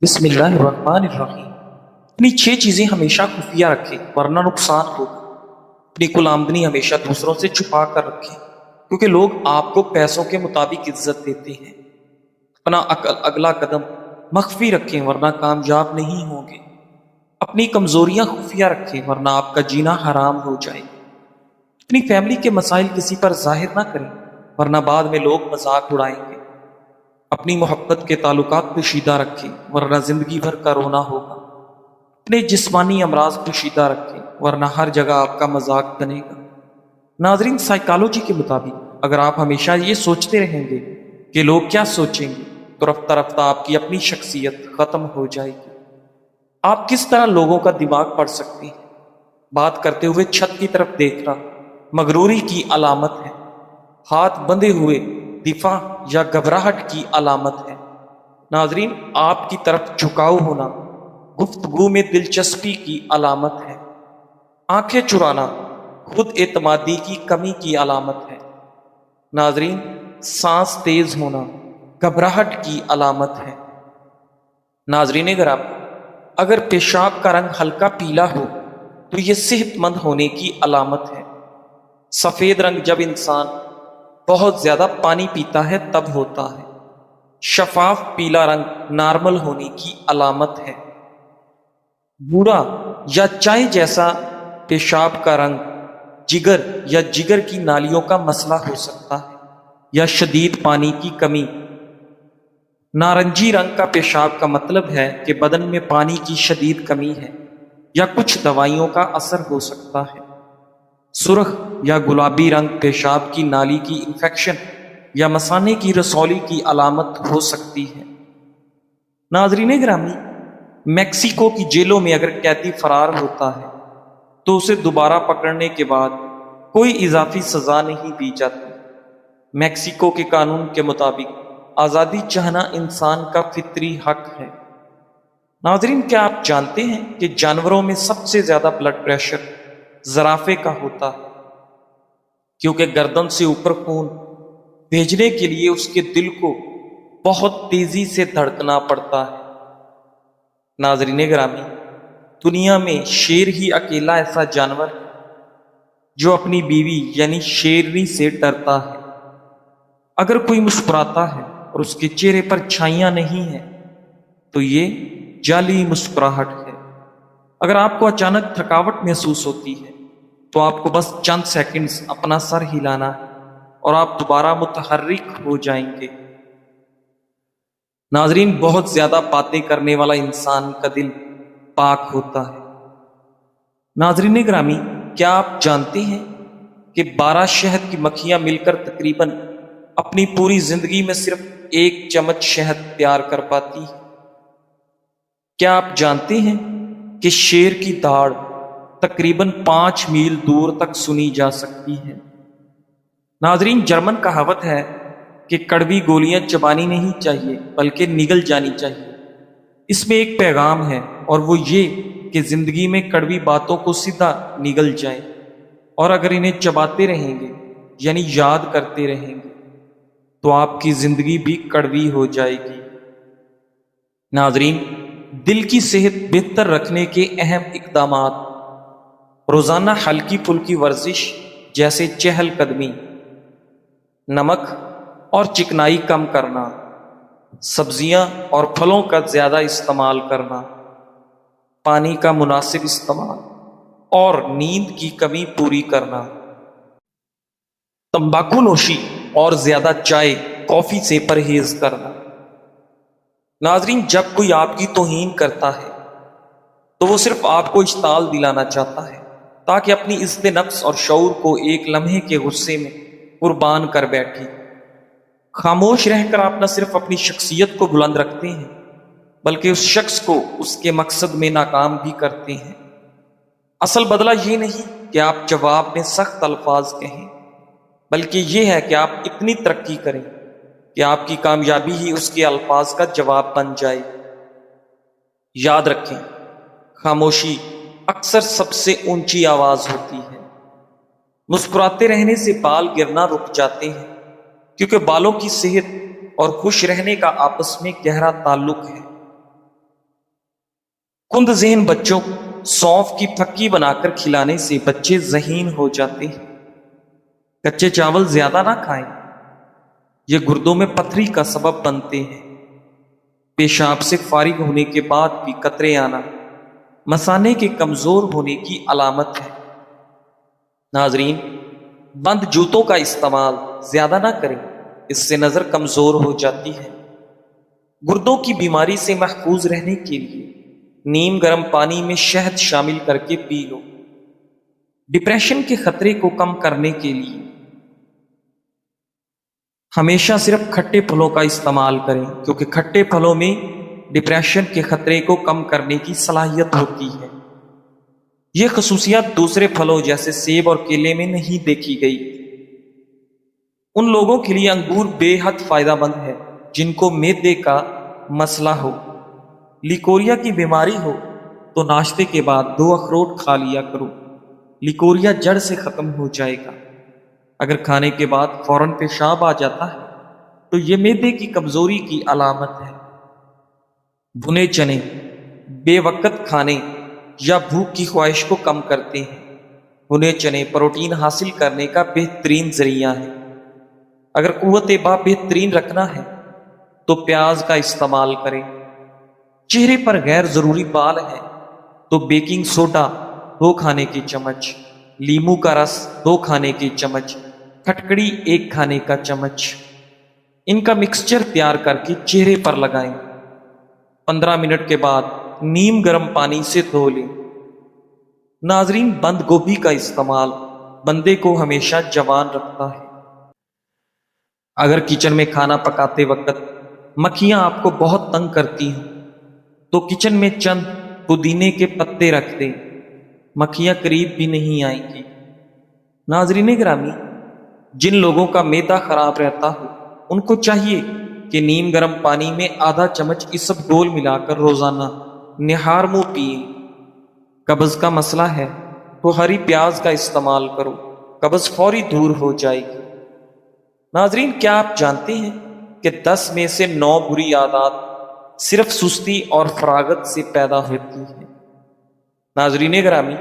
بسم اللہ الرحمن الرحیم۔ اپنی 6 چیزیں ہمیشہ خفیہ رکھیں ورنہ نقصان ہوگا۔ اپنی کل آمدنی ہمیشہ دوسروں سے چھپا کر رکھیں کیونکہ لوگ آپ کو پیسوں کے مطابق عزت دیتے ہیں۔ اپنا اگلا قدم مخفی رکھیں ورنہ کامیاب نہیں ہوں گے۔ اپنی کمزوریاں خفیہ رکھیں ورنہ آپ کا جینا حرام ہو جائے گا۔ اپنی فیملی کے مسائل کسی پر ظاہر نہ کریں ورنہ بعد میں لوگ مذاق اڑائیں گے۔ اپنی محبت کے تعلقات پوشیدہ رکھیں ورنہ زندگی بھر کا رونا ہوگا۔ اپنے جسمانی امراض پوشیدہ رکھیں ورنہ ہر جگہ آپ کا مذاق بنے گا۔ ناظرین، سائیکالوجی کے مطابق اگر آپ ہمیشہ یہ سوچتے رہیں گے کہ لوگ کیا سوچیں گے تو رفتہ رفتہ آپ کی اپنی شخصیت ختم ہو جائے گی۔ آپ کس طرح لوگوں کا دماغ پڑھ سکتے ہیں؟ بات کرتے ہوئے چھت کی طرف دیکھنا مغروری کی علامت ہے۔ ہاتھ بندھے ہوئے دفاع یا گھبراہٹ کی علامت ہے۔ ناظرین، آپ کی طرف جھکاؤ ہونا گفتگو میں دلچسپی کی علامت ہے۔ آنکھیں چرانا خود اعتمادی کی کمی کی علامت ہے۔ ناظرین، سانس تیز ہونا گھبراہٹ کی علامت ہے۔ ناظرین گرامی، اگر پیشاب کا رنگ ہلکا پیلا ہو تو یہ صحت مند ہونے کی علامت ہے۔ سفید رنگ جب انسان بہت زیادہ پانی پیتا ہے تب ہوتا ہے۔ شفاف پیلا رنگ نارمل ہونے کی علامت ہے۔ بھورا یا چائے جیسا پیشاب کا رنگ جگر یا جگر کی نالیوں کا مسئلہ ہو سکتا ہے یا شدید پانی کی کمی۔ نارنجی رنگ کا پیشاب کا مطلب ہے کہ بدن میں پانی کی شدید کمی ہے یا کچھ دوائیوں کا اثر ہو سکتا ہے۔ سرخ یا گلابی رنگ پیشاب کی نالی کی انفیکشن یا مثانے کی رسولی کی علامت ہو سکتی ہے۔ ناظرین گرامی، میکسیکو کی جیلوں میں اگر قیدی فرار ہوتا ہے تو اسے دوبارہ پکڑنے کے بعد کوئی اضافی سزا نہیں دی جاتی۔ میکسیکو کے قانون کے مطابق آزادی چاہنا انسان کا فطری حق ہے۔ ناظرین، کیا آپ جانتے ہیں کہ جانوروں میں سب سے زیادہ بلڈ پریشر زرافے کا ہوتا ہے کیونکہ گردن سے اوپر خون بھیجنے کے لیے اس کے دل کو بہت تیزی سے دھڑکنا پڑتا ہے۔ ناظرین گرامی، دنیا میں شیر ہی اکیلا ایسا جانور ہے جو اپنی بیوی یعنی شیرنی سے ڈرتا ہے۔ اگر کوئی مسکراتا ہے اور اس کے چہرے پر چھائیاں نہیں ہیں تو یہ جعلی مسکراہٹ ہے۔ اگر آپ کو اچانک تھکاوٹ محسوس ہوتی ہے تو آپ کو بس چند سیکنڈز اپنا سر ہلانا ہے اور آپ دوبارہ متحرک ہو جائیں گے۔ ناظرین، بہت زیادہ باتیں کرنے والا انسان کا دل پاک ہوتا ہے۔ ناظرین گرامی، کیا آپ جانتے ہیں کہ 12 شہد کی مکھیاں مل کر تقریباً اپنی پوری زندگی میں صرف 1 چمچ شہد تیار کر پاتی ہے؟ کیا آپ جانتے ہیں کہ شیر کی داڑھ تقریباً 5 میل دور تک سنی جا سکتی ہے؟ ناظرین، جرمن کہاوت ہے کہ کڑوی گولیاں چبانی نہیں چاہیے بلکہ نگل جانی چاہیے۔ اس میں ایک پیغام ہے اور وہ یہ کہ زندگی میں کڑوی باتوں کو سیدھا نگل جائیں، اور اگر انہیں چباتے رہیں گے یعنی یاد کرتے رہیں گے تو آپ کی زندگی بھی کڑوی ہو جائے گی۔ ناظرین، دل کی صحت بہتر رکھنے کے اہم اقدامات: روزانہ ہلکی پھلکی ورزش جیسے چہل قدمی، نمک اور چکنائی کم کرنا، سبزیاں اور پھلوں کا زیادہ استعمال کرنا، پانی کا مناسب استعمال اور نیند کی کمی پوری کرنا، تمباکو نوشی اور زیادہ چائے کافی سے پرہیز کرنا۔ ناظرین، جب کوئی آپ کی توہین کرتا ہے تو وہ صرف آپ کو اشتعال دلانا چاہتا ہے تاکہ اپنی عزت نفس اور شعور کو ایک لمحے کے غصے میں قربان کر بیٹھے۔ خاموش رہ کر آپ نہ صرف اپنی شخصیت کو بلند رکھتے ہیں بلکہ اس شخص کو اس کے مقصد میں ناکام بھی کرتے ہیں۔ اصل بدلہ یہ نہیں کہ آپ جواب میں سخت الفاظ کہیں، بلکہ یہ ہے کہ آپ اتنی ترقی کریں کہ آپ کی کامیابی ہی اس کے الفاظ کا جواب بن جائے۔ یاد رکھیں، خاموشی اکثر سب سے اونچی آواز ہوتی ہے۔ مسکراتے رہنے سے بال گرنا رک جاتے ہیں کیونکہ بالوں کی صحت اور خوش رہنے کا آپس میں گہرا تعلق ہے۔ کند ذہن بچوں کو سونف کی پھکی بنا کر کھلانے سے بچے ذہین ہو جاتے ہیں۔ کچے چاول زیادہ نہ کھائیں، یہ گردوں میں پتھری کا سبب بنتے ہیں۔ پیشاب سے فارغ ہونے کے بعد بھی قطرے آنا مثانے کے کمزور ہونے کی علامت ہے۔ ناظرین، بند جوتوں کا استعمال زیادہ نہ کریں، اس سے نظر کمزور ہو جاتی ہے۔ گردوں کی بیماری سے محفوظ رہنے کے لیے نیم گرم پانی میں شہد شامل کر کے پی لو۔ ڈپریشن کے خطرے کو کم کرنے کے لیے ہمیشہ صرف کھٹے پھلوں کا استعمال کریں، کیونکہ کھٹے پھلوں میں ڈپریشن کے خطرے کو کم کرنے کی صلاحیت ہوتی ہے۔ یہ خصوصیات دوسرے پھلوں جیسے سیب اور کیلے میں نہیں دیکھی گئی۔ ان لوگوں کے لیے انگور بے حد فائدہ مند ہے جن کو معدے کا مسئلہ ہو، لیکوریا کی بیماری ہو تو ناشتے کے بعد 2 اخروٹ کھا لیا کرو، لیکوریا جڑ سے ختم ہو جائے گا۔ اگر کھانے کے بعد فوراً پیشاب آ جاتا ہے تو یہ معدے کی کمزوری کی علامت ہے۔ بھنے چنے بے وقت کھانے یا بھوک کی خواہش کو کم کرتے ہیں۔ بھنے چنے پروٹین حاصل کرنے کا بہترین ذریعہ ہے۔ اگر قوت باہ بہترین رکھنا ہے تو پیاز کا استعمال کریں۔ چہرے پر غیر ضروری بال ہے تو بیکنگ سوڈا 2 کھانے کے چمچ، لیمو کا رس 2 کھانے کے چمچ، کھٹکڑی 1 کھانے کا چمچ، ان کا مکسچر تیار کر کے چہرے پر لگائیں۔ 15 منٹ کے بعد نیم گرم پانی سے دھو لیں۔ ناظرین، بند گوبھی کا استعمال بندے کو ہمیشہ جوان رکھتا ہے۔ اگر کچن میں کھانا پکاتے وقت مکھیاں آپ کو بہت تنگ کرتی ہیں تو کچن میں چند پودینے کے پتے رکھ دیں، مکھیاں قریب بھی نہیں آئیں گی۔ ناظرین گرامی، جن لوگوں کا معدہ خراب رہتا ہو ان کو چاہیے کہ نیم گرم پانی میں آدھا چمچ اسبگول ملا کر روزانہ نہار منہ پئیں۔ قبض کا مسئلہ ہے تو ہری پیاز کا استعمال کرو، قبض فوری دور ہو جائے گی۔ ناظرین، کیا آپ جانتے ہیں کہ 10 میں سے 9 بری عادات صرف سستی اور فراغت سے پیدا ہوتی ہیں؟ ناظرین گرامی،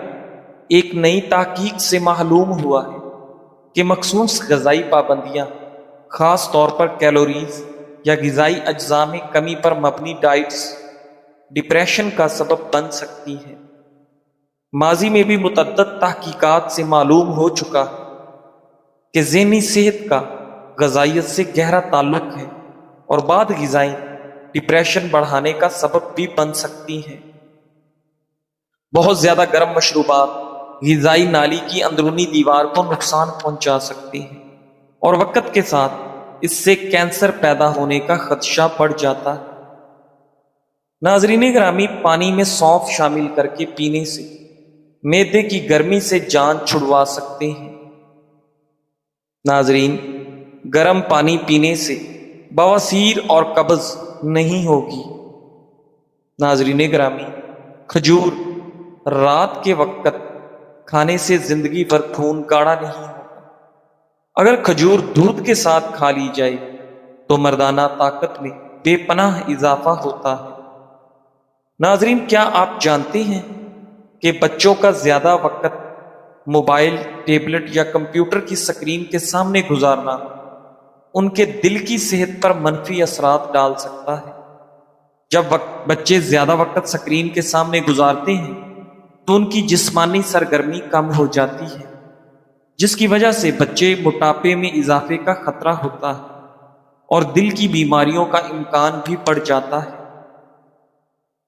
ایک نئی تحقیق سے معلوم ہوا ہے کہ مخصوص غذائی پابندیاں، خاص طور پر کیلوریز یا غذائی اجزاء میں کمی پر مبنی ڈائٹس، ڈپریشن کا سبب بن سکتی ہیں۔ ماضی میں بھی متعدد تحقیقات سے معلوم ہو چکا ہے کہ ذہنی صحت کا غذائیت سے گہرا تعلق ہے اور بعض غذائیں ڈپریشن بڑھانے کا سبب بھی بن سکتی ہیں۔ بہت زیادہ گرم مشروبات غذائی نالی کی اندرونی دیوار کو نقصان پہنچا سکتے ہیں اور وقت کے ساتھ اس سے کینسر پیدا ہونے کا خدشہ بڑھ جاتا ہے۔ ناظرین گرامی، پانی میں سونف شامل کر کے پینے سے معدے کی گرمی سے جان چھڑوا سکتے ہیں۔ ناظرین، گرم پانی پینے سے بواسیر اور قبض نہیں ہوگی۔ ناظرین گرامی، کھجور رات کے وقت کھانے سے زندگی بھر خون گاڑھا نہیں ہوگا۔ اگر کھجور دودھ کے ساتھ کھا لی جائے تو مردانہ طاقت میں بے پناہ اضافہ ہوتا ہے۔ ناظرین، کیا آپ جانتے ہیں کہ بچوں کا زیادہ وقت موبائل، ٹیبلٹ یا کمپیوٹر کی سکرین کے سامنے گزارنا ان کے دل کی صحت پر منفی اثرات ڈال سکتا ہے؟ جب بچے زیادہ وقت سکرین کے سامنے گزارتے ہیں تو ان کی جسمانی سرگرمی کم ہو جاتی ہے، جس کی وجہ سے بچے موٹاپے میں اضافے کا خطرہ ہوتا ہے اور دل کی بیماریوں کا امکان بھی بڑھ جاتا ہے۔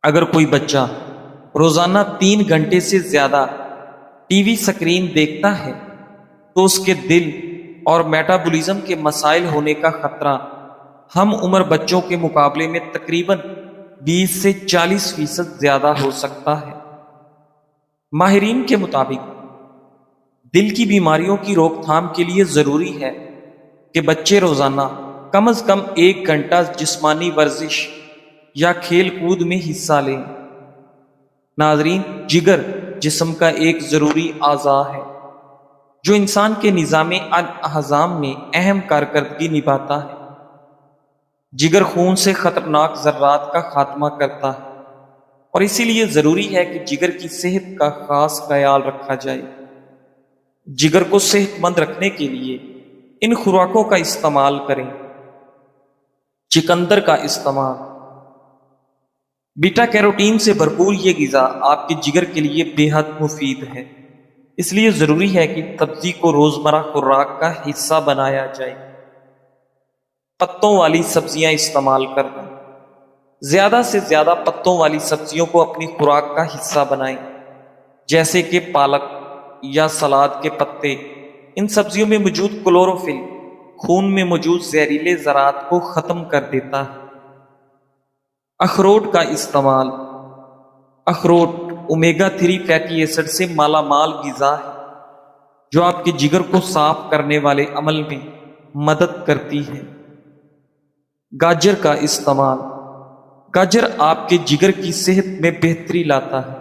اگر کوئی بچہ روزانہ 3 گھنٹے سے زیادہ ٹی وی سکرین دیکھتا ہے تو اس کے دل اور میٹابولزم کے مسائل ہونے کا خطرہ ہم عمر بچوں کے مقابلے میں تقریباً 20 سے 40% زیادہ ہو سکتا ہے۔ ماہرین کے مطابق دل کی بیماریوں کی روک تھام کے لیے ضروری ہے کہ بچے روزانہ کم از کم 1 گھنٹہ جسمانی ورزش یا کھیل کود میں حصہ لیں۔ ناظرین، جگر جسم کا ایک ضروری اعضاء ہے جو انسان کے نظام الاعضام میں اہم کارکردگی نبھاتا ہے۔ جگر خون سے خطرناک ذرات کا خاتمہ کرتا ہے اور اسی لیے ضروری ہے کہ جگر کی صحت کا خاص خیال رکھا جائے۔ جگر کو صحت مند رکھنے کے لیے ان خوراکوں کا استعمال کریں۔ چقندر کا استعمال۔ بیٹا کیروٹین سے بھرپور یہ غذا آپ کے جگر کے لیے بے حد مفید ہے، اس لیے ضروری ہے کہ سبزی کو روزمرہ خوراک کا حصہ بنایا جائے۔ پتوں والی سبزیاں استعمال کرنا۔ زیادہ سے زیادہ پتوں والی سبزیوں کو اپنی خوراک کا حصہ بنائیں، جیسے کہ پالک یا سلاد کے پتے۔ ان سبزیوں میں موجود کلوروفل خون میں موجود زہریلے ذرات کو ختم کر دیتا ہے۔ اخروٹ کا استعمال۔ اخروٹ اومیگا 3 فیٹی ایسڈ سے مالا مال غذا ہے جو آپ کے جگر کو صاف کرنے والے عمل میں مدد کرتی ہے۔ گاجر کا استعمال۔ گاجر آپ کے جگر کی صحت میں بہتری لاتا ہے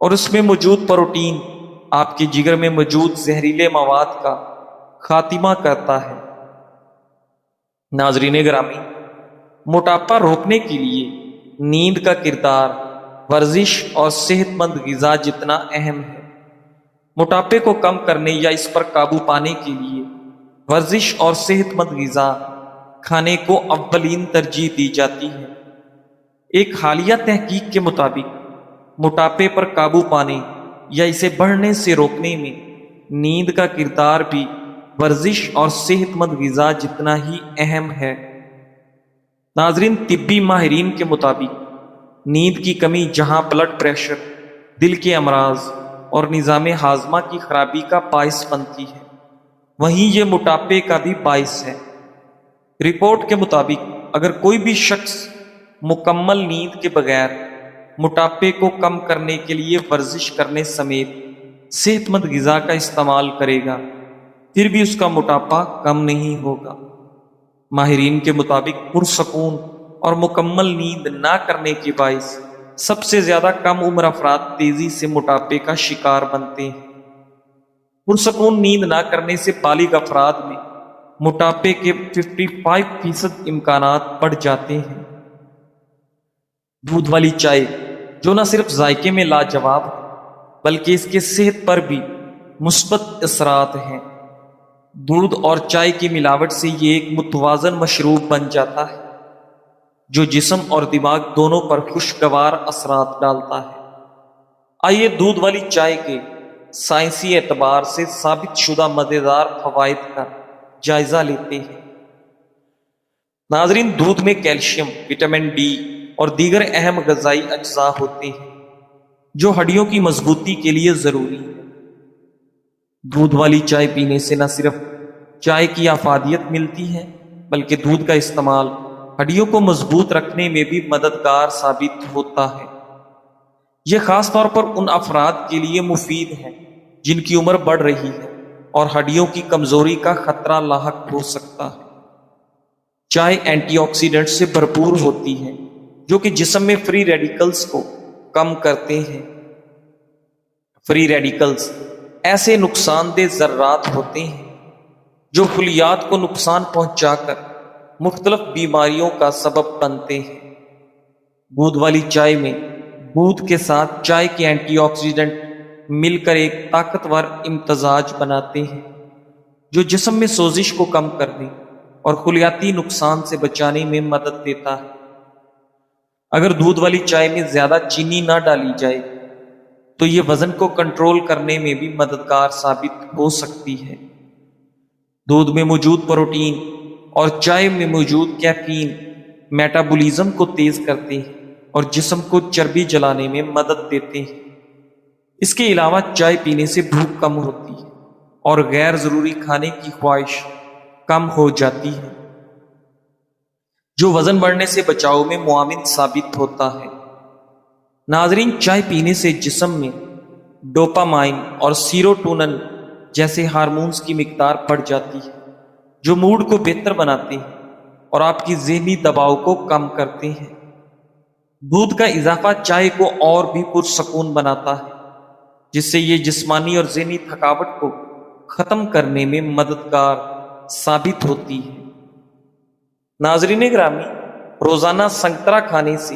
اور اس میں موجود پروٹین آپ کے جگر میں موجود زہریلے مواد کا خاتمہ کرتا ہے۔ ناظرین گرامی، موٹاپا روکنے کے لیے نیند کا کردار ورزش اور صحت مند غذا جتنا اہم ہے۔ موٹاپے کو کم کرنے یا اس پر قابو پانے کے لیے ورزش اور صحت مند غذا کھانے کو اولین ترجیح دی جاتی ہے۔ ایک حالیہ تحقیق کے مطابق موٹاپے پر قابو پانے یا اسے بڑھنے سے روکنے میں نیند کا کردار بھی ورزش اور صحت مند غذا جتنا ہی اہم ہے۔ ناظرین، طبی ماہرین کے مطابق نیند کی کمی جہاں بلڈ پریشر، دل کے امراض اور نظام ہاضمہ کی خرابی کا باعث بنتی ہے، وہیں یہ موٹاپے کا بھی باعث ہے۔ رپورٹ کے مطابق اگر کوئی بھی شخص مکمل نیند کے بغیر موٹاپے کو کم کرنے کے لیے ورزش کرنے سمیت صحت مند غذا کا استعمال کرے گا، پھر بھی اس کا موٹاپا کم نہیں ہوگا۔ ماہرین کے مطابق پرسکون اور مکمل نیند نہ کرنے کے باعث سب سے زیادہ کم عمر افراد تیزی سے موٹاپے کا شکار بنتے ہیں۔ پرسکون نیند نہ کرنے سے بالغ افراد میں موٹاپے کے 55% امکانات بڑھ جاتے ہیں۔ دودھ والی چائے، جو نہ صرف ذائقے میں لاجواب ہے بلکہ اس کے صحت پر بھی مثبت اثرات ہیں۔ دودھ اور چائے کی ملاوٹ سے یہ ایک متوازن مشروب بن جاتا ہے جو جسم اور دماغ دونوں پر خوشگوار اثرات ڈالتا ہے۔ آئیے دودھ والی چائے کے سائنسی اعتبار سے ثابت شدہ مزیدار فوائد کا جائزہ لیتے ہیں۔ ناظرین، دودھ میں کیلشیم، وٹامن ڈی اور دیگر اہم غذائی اجزاء ہوتے ہیں جو ہڈیوں کی مضبوطی کے لیے ضروری ہے۔ دودھ والی چائے پینے سے نہ صرف چائے کی افادیت ملتی ہے بلکہ دودھ کا استعمال ہڈیوں کو مضبوط رکھنے میں بھی مددگار ثابت ہوتا ہے۔ یہ خاص طور پر ان افراد کے لیے مفید ہے جن کی عمر بڑھ رہی ہے اور ہڈیوں کی کمزوری کا خطرہ لاحق ہو سکتا ہے۔ چائے اینٹی آکسیڈنٹ سے بھرپور ہوتی ہے جو کہ جسم میں فری ریڈیکلز کو کم کرتے ہیں۔ فری ریڈیکلز ایسے نقصان دہ ذرات ہوتے ہیں جو خلیات کو نقصان پہنچا کر مختلف بیماریوں کا سبب بنتے ہیں۔ دودھ والی چائے میں دودھ کے ساتھ چائے کے اینٹی آکسیڈنٹ مل کر ایک طاقتور امتزاج بناتے ہیں جو جسم میں سوزش کو کم کرنے اور خلیاتی نقصان سے بچانے میں مدد دیتا ہے۔ اگر دودھ والی چائے میں زیادہ چینی نہ ڈالی جائے تو یہ وزن کو کنٹرول کرنے میں بھی مددگار ثابت ہو سکتی ہے۔ دودھ میں موجود پروٹین اور چائے میں موجود کیفین میٹابولزم کو تیز کرتے ہیں اور جسم کو چربی جلانے میں مدد دیتے ہیں۔ اس کے علاوہ چائے پینے سے بھوک کم ہوتی ہے اور غیر ضروری کھانے کی خواہش کم ہو جاتی ہے جو وزن بڑھنے سے بچاؤ میں معاون ثابت ہوتا ہے۔ ناظرین، چائے پینے سے جسم میں ڈوپامائن اور سیروٹونن جیسے ہارمونز کی مقدار بڑھ جاتی ہے جو موڈ کو بہتر بناتے ہیں اور آپ کی ذہنی دباؤ کو کم کرتے ہیں۔ دودھ کا اضافہ چائے کو اور بھی پرسکون بناتا ہے جس سے یہ جسمانی اور ذہنی تھکاوٹ کو ختم کرنے میں مددگار ثابت ہوتی ہے۔ ناظرین گرامی، روزانہ سنگترا کھانے سے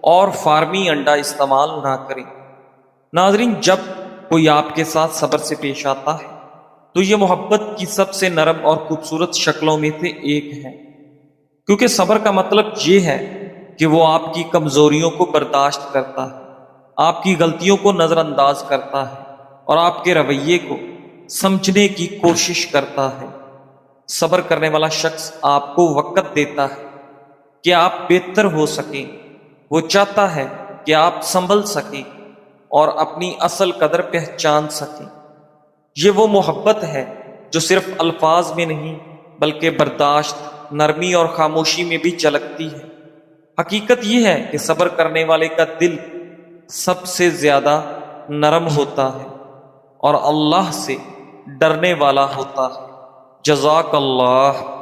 اور فارمی انڈا استعمال نہ کریں۔ ناظرین، جب کوئی آپ کے ساتھ صبر سے پیش آتا ہے تو یہ محبت کی سب سے نرم اور خوبصورت شکلوں میں سے ایک ہے، کیونکہ صبر کا مطلب یہ ہے کہ وہ آپ کی کمزوریوں کو برداشت کرتا ہے، آپ کی غلطیوں کو نظر انداز کرتا ہے اور آپ کے رویے کو سمجھنے کی کوشش کرتا ہے۔ صبر کرنے والا شخص آپ کو وقت دیتا ہے کہ آپ بہتر ہو سکیں، وہ چاہتا ہے کہ آپ سنبھل سکیں اور اپنی اصل قدر پہچان سکیں۔ یہ وہ محبت ہے جو صرف الفاظ میں نہیں بلکہ برداشت، نرمی اور خاموشی میں بھی جھلکتی ہے۔ حقیقت یہ ہے کہ صبر کرنے والے کا دل سب سے زیادہ نرم ہوتا ہے اور اللہ سے ڈرنے والا ہوتا ہے۔ جزاک اللہ۔